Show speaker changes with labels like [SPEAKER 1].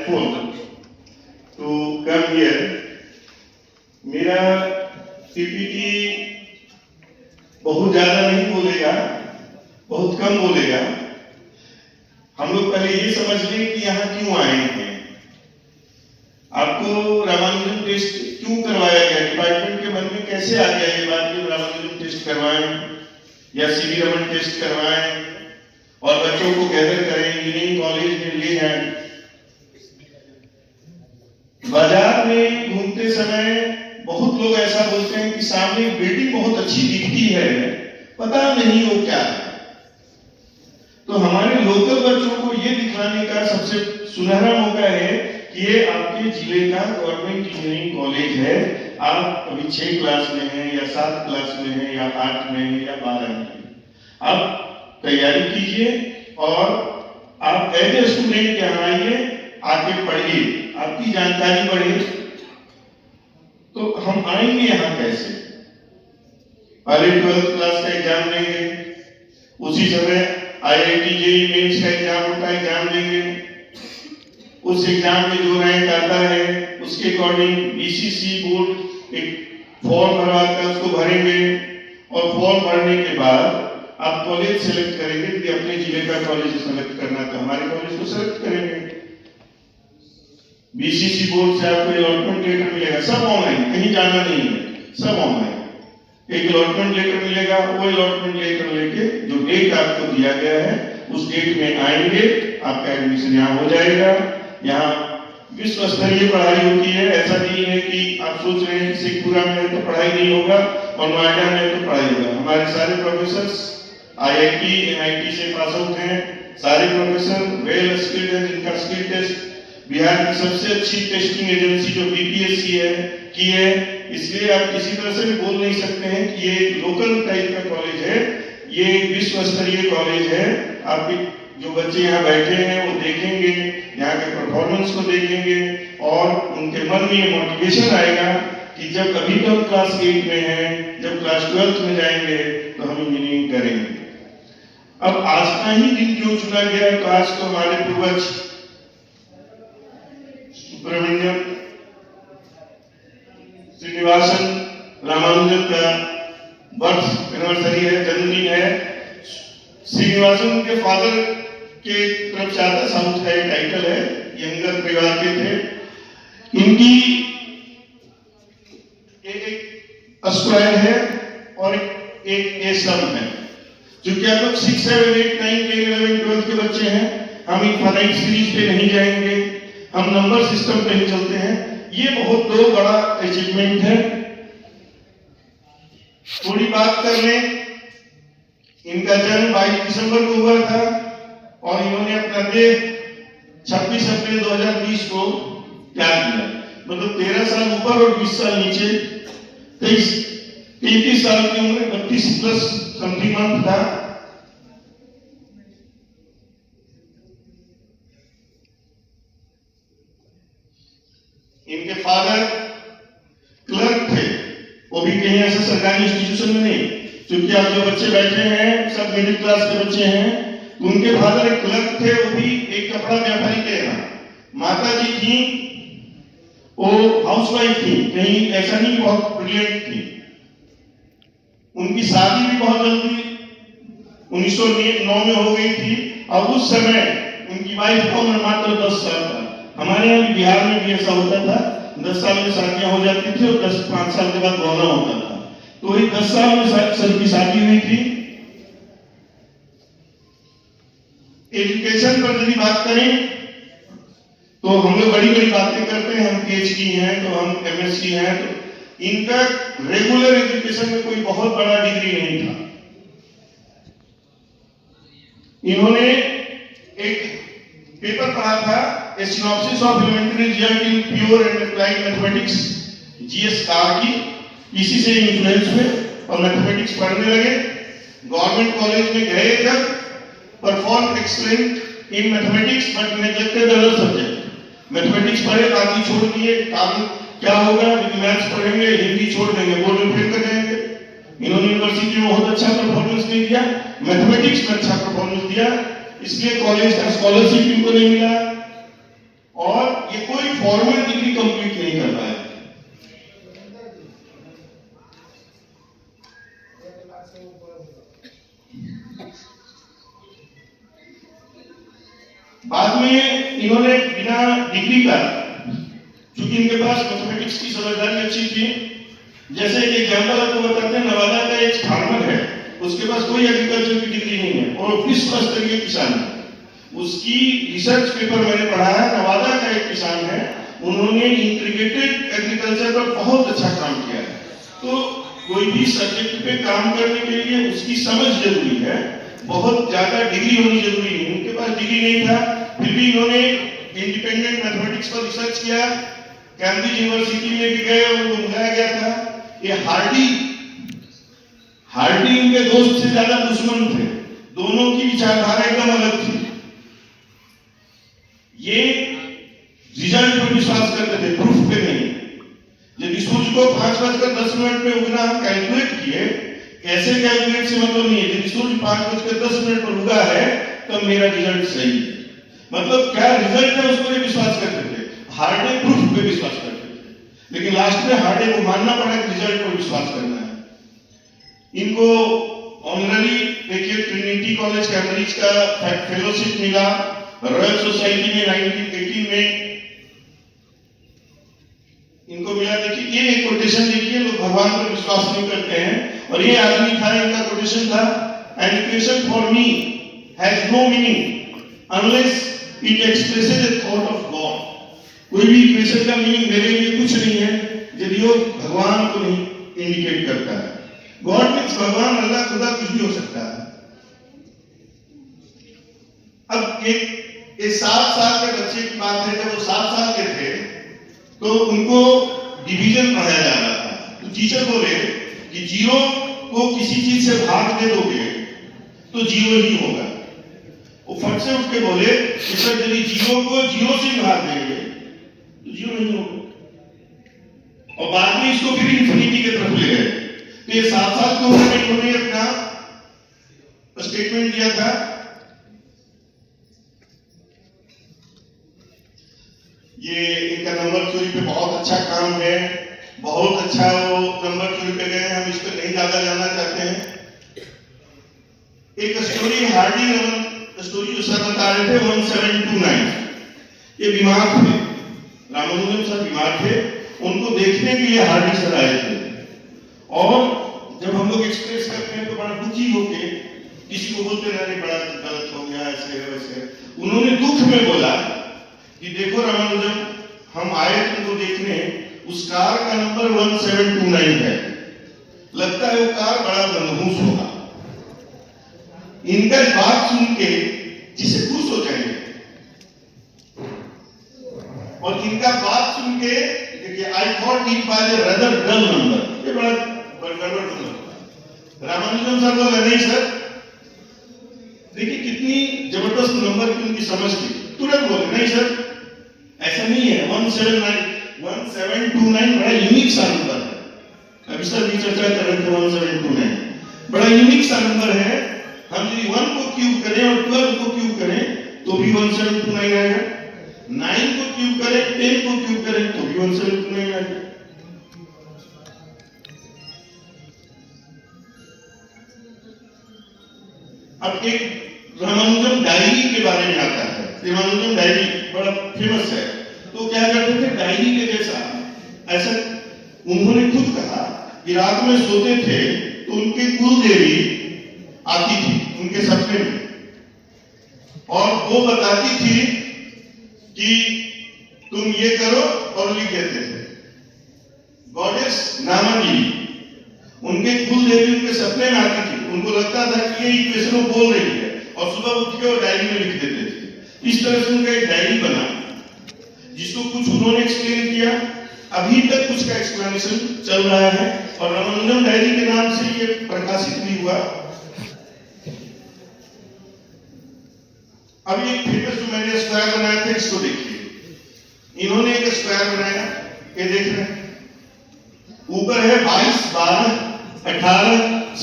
[SPEAKER 1] thankful to come here. मेरा PPT बहुत ज्यादा नहीं बोलेगा, बहुत कम बोलेगा। हम लोग पहले ये समझ लें कि यहाँ क्यों आए हैं। आपको रामानुजन टेस्ट क्यों करवाया गया, डिपार्टमेंट के मन में कैसे आ गया ये बात कि रामानुजन टेस्ट करवाएं या सीवी रमन टेस्ट करवाएं और बच्चों को गैदर करें, इंजीनियरिंग कॉलेज में ले जाएं। बाजार में घूमते समय बहुत लोग ऐसा बोलते हैं कि सामने एक बिल्डिंग बहुत अच्छी दिखती है, पता नहीं वो क्या है। तो हमारे लोकल बच्चों को ये दिखाने का सबसे सुनहरा मौका है कि ये आपके जिले का गवर्नमेंट इंजीनियरिंग कॉलेज है। आप अभी 6 क्लास में हैं या 7 क्लास में हैं या 8 में हैं या 12 में हैं। आप तैयारी कीजिए और आप एज ए स्टूडेंट यहाँ आइए, आके पढ़िए, आपकी जानकारी बढ़े। तो हम आएंगे यहाँ कैसे? पहले 12th क्लास का एग्जाम देंगे, उसी समय IIT JEE मेंस का एग्जाम होता है, एग्जाम देंगे। उस एग्जाम में जो रैंक आता है उसके अकॉर्डिंग BCC बोर्ड एक फॉर्म भरवाता है, उसको भरेंगे और फॉर्म भरने के बाद आप कॉलेज सेलेक्ट करेंगे कि अपने जिले का कॉलेज सेलेक्ट करना, तो हमारे कॉलेज को सेलेक्ट करेंगे। BCC बोर्ड से आपको अलॉटमेंट लेटर मिलेगा, सब ऑनलाइन, कहीं जाना नहीं है, सब ऑनलाइन। एक अलॉटमेंट लेटर मिलेगा, वो अलॉटमेंट लेटर लेके जो डेट आपको दिया गया है उस डेट में आएंगे, आपका एडमिशन यहाँ हो जाएगा। यहाँ विश्व स्तरीय पढ़ाई होती है, ऐसा नहीं है कि आप सोच रहे हैं कि शेखपुरा में तो पढ़ाई नहीं होगा और नोएडा में तो पढ़ाई होगा। हमारे सारे प्रोफेसर IIT MIT से पास आउट हैं, सारे प्रोफेसर वेल स्किल्ड हैं, जिनका स्किल टेस्ट बिहार की सबसे अच्छी टेस्टिंग एजेंसी जो BPSC है की है। इसलिए आप किसी तरह से भी बोल नहीं सकते हैं कि ये लोकल टाइप का कॉलेज है, ये विश्व स्तरीय कॉलेज है। आपके जो बच्चे यहाँ बैठे हैं वो देखेंगे, यहाँ के परफॉर्मेंस को देखेंगे और उनके मन में ये मोटिवेशन आएगा कि जब अभी तो हम क्लास 8 में हैं, जब क्लास 12th में जाएंगे तो हम इंजीनियरिंग करेंगे। अब आज का ही दिन क्यों चुना गया? तो आज तो हमारे पूर्वज सुब्रमण्यम श्रीनिवासन रामानुजन का बर्थ एनिवर्सरी है, जन्मदिन है। श्रीनिवासन के फादर के तरफ से आता साउथ का एक टाइटल है, यंगर परिवार के थे। इनकी एक अस्क्वायर है और एक एसम है। क्योंकि आप लोग 6, 7, 8, 9, 10, 11, 12 के बच्चे हैं, हम इनफाइनाइट सीरीज पे नहीं जाएंगे, हम नंबर सिस्टम पे ही चलते हैं। ये बहुत दो बड़ा अचीवमेंट है। थोड़ी बात कर लें, इनका जन्म 22 दिसंबर को हुआ था और इन्होंने अपना देह 26 अप्रैल 2020 को त्याग दिया। मतलब 13 साल ऊपर और 20 साल नीचे, 33 साल की उम्र, 32 प्लस समथिंग मंथ था। इनके फादर क्लर्क थे, वो भी कहीं ऐसे सरकारी इंस्टीट्यूशन में नहीं। क्योंकि आप जो बच्चे बैठे हैं सब मिडिल क्लास के बच्चे हैं, उनके फादर एक क्लर्क थे, वो भी एक कपड़ा व्यापारी के यहाँ। माता जी थी, वो हाउसवाइफ थी, कहीं ऐसा नहीं बहुत ब्रिलियंट थी। उनकी शादी भी बहुत जल्दी 1909 में हो गई थी और उस समय उनकी वाइफ का उम्र मात्र 10 साल था। हमारे यहाँ बिहार में भी ऐसा होता था, 10 साल में शादियां हो जाती थी और 5 साल के बाद गौना होता था। तो वही 10 साल में सर की शादी हुई थी। एजुकेशन पर यदि बात करें तो हम लोग बड़ी बड़ी बातें करते हैं, हम PhD हैं तो हम MSc हैं, तो इनका रेगुलर एजुकेशन में कोई बहुत बड़ा डिग्री नहीं था। इन्होंने एक पेपर पढ़ा था, a synopsis of elementary result in pure and applied mathematics, GS Carr की। इसी से इन्फ्लुएंस हुए और मैथमेटिक्स पढ़ने लगे। गवर्नमेंट कॉलेज में गए जब, perform excellent in mathematics but neglected other subject. Mathematics पढ़े, बाकी छोड़ दिए। काम क्या होगा? मैथ्स पढ़ेंगे, हिंदी छोड़ देंगे, बोर्ड में फेल कर जाएंगे। इन्होंने यूनिवर्सिटी में बहुत अच्छा परफॉर्मेंस नहीं दिया, मैथमेटिक्स में अच्छा परफॉर्मेंस दिया, इसलिए कॉलेज का स्कॉलरशिप इनको नहीं मिला और ये कोई फॉर्मल डिग्री कंप्लीट नहीं कर पाए। बाद में इन्होंने बिना डिग्री का, चूंकि इनके पास मैथमेटिक्स की समझदारी अच्छी थी, जैसे एक एग्जाम्पल आपको बताते हैं, नवादा का एक फार्मर है, उसके पास कोई एग्रीकल्चर की डिग्री नहीं है और फिश मास्टर के किसान है। उसकी रिसर्च पेपर मैंने पढ़ा है, नवादा का एक किसान है, उन्होंने इंटीग्रेटेड एग्रीकल्चर पर बहुत अच्छा काम किया है। तो कोई भी सब्जेक्ट पे काम करने के लिए उसकी समझ जरूरी है, बहुत ज्यादा डिग्री होनी जरूरी नहीं। उनके पास डिग्री नहीं था, फिर भी इन्होंने इंडिपेंडेंट मैथमेटिक्स पर रिसर्च किया, कैम्ब्रिज यूनिवर्सिटी में भी गए, उनको बुलाया गया था। ये हार्डी इनके दोस्त से ज्यादा दुश्मन थे, दोनों की विचारधारा एकदम अलग थी। ये रिजल्ट पर विश्वास करते थे, प्रूफ पे नहीं। यदि सूर्य को 5:10 में उगना हम कैलकुलेट किए, कैसे कैलकुलेट से मतलब नहीं है, यदि सूर्य 5:10 पर उगा है तब मेरा रिजल्ट सही है, मतलब क्या रिजल्ट है उस पर विश्वास करते थे। हार्डे प्रूफ पे विश्वास करते थे, लेकिन लास्ट में हार्डे को मानना पड़ा कि रिजल्ट पर विश्वास करना है। इनको ऑनररी देखिए ट्रिनिटी कॉलेज कैम्ब्रिज का फेलोशिप मिला, रॉयल सोसाइटी में 1918 में इनको मिला। देखिए ये एक कोटेशन देखिए, लोग भगवान पर विश्वास नहीं करते हैं, और ये आदमी था, इनका कोटेशन था, an equation for me has no meaning unless it expresses the thought of God. कोई भी इक्वेशन का मीनिंग मेरे लिए कुछ नहीं है यदि वो भगवान को नहीं इंडिकेट करता है। गॉड मीन्स भगवान, अल्लाह, खुदा, कुछ भी हो सकता है। अब एक 7 साल के बच्चे की बात है, जब वो 7 साल के थे तो उनको डिवीजन पढ़ाया जा रहा था। तो टीचर बोले कि जीरो को किसी चीज से भाग दे दोगे तो जीरो ही होगा। वो फट से उठ के बोले कि सर यदि जीरो को जीरो से भाग देंगे तो जीरो नहीं होगा, और बाद में इसको फिर इन्फिनिटी की तरफ ले गए। तो ये 7 साल की उम्र में इन्होंने अपना स्टेटमेंट दिया था, ये इनका नंबर चोरी पे बहुत अच्छा काम है, बहुत अच्छा वो नंबर चोरी पे गए, हम इस पर नहीं ज्यादा जानना चाहते हैं। एक स्टोरी हार्डी स्टोरी जो सर बता रहे थे 1729, ये बीमार थे, रामानुजन सर बीमार थे, उनको देखने के लिए हार्डी सर आए थे। और जब हम लोग एक्सप्रेस करते हैं तो बड़ा दुखी होके किसी को बोलते रहे बड़ा गलत हो गया, ऐसे है वैसे है। उन्होंने दुख में बोला कि देखो रामानुजन, हम आए तुमको देखने, उस कार का नंबर 1729 है, लगता है वो कार बड़ा मनहूस होगा। इनका बात सुन के जिसे खुश हो जाएंगे, और इनका बात सुन के देखिए, I thought it was a rather dull number, ये बड़ा गड़बड़ नंबर। रामानुजन सर बोले नहीं सर, देखिए कितनी जबरदस्त नंबर की उनकी समझ थी, तुरंत बोले नहीं सर ऐसा नहीं है, 1729 बड़ा यूनिक सा नंबर है। अभी सर भी चर्चा कर रहे थे 1729 बड़ा यूनिक सा नंबर है। हम यदि 1 को क्यूब करें और 12 को क्यूब करें तो भी 1729 आएगा, 9 को क्यूब करें, 10 को क्यूब करें तो भी 1729 आएगा। अब एक रामानुजन डायरी के बारे में आता है, रामानुजन डायरी बड़ा फेमस है। तो क्या करते थे, डायरी के जैसा, ऐसा उन्होंने खुद कहा कि रात में सोते थे तो उनके कुल देवी आती थी उनके सपने में, और वो बताती थी कि तुम ये करो, और लिख देते थे। गॉडेस नामांगी उनके कुल देवी उनके सपने में आती थी, उनको लगता था कि ये इक्वेशन बोल रही है, और सुबह उठ के वो डायरी में लिख देते थे। इस तरह से उनका एक डायरी बना, जिसको कुछ उन्होंने एक्सप्लेन किया, अभी तक कुछ का एक्सप्लेनेशन चल रहा है, और रामानुजन डायरी के नाम से ये प्रकाशित भी हुआ। अभी एक फेमस जो मैंने स्क्वायर बनाया था, इसको देखिए, इन्होंने एक स्क्वायर बनाया, ये देख रहे हैं, ऊपर है 22, 12, 18,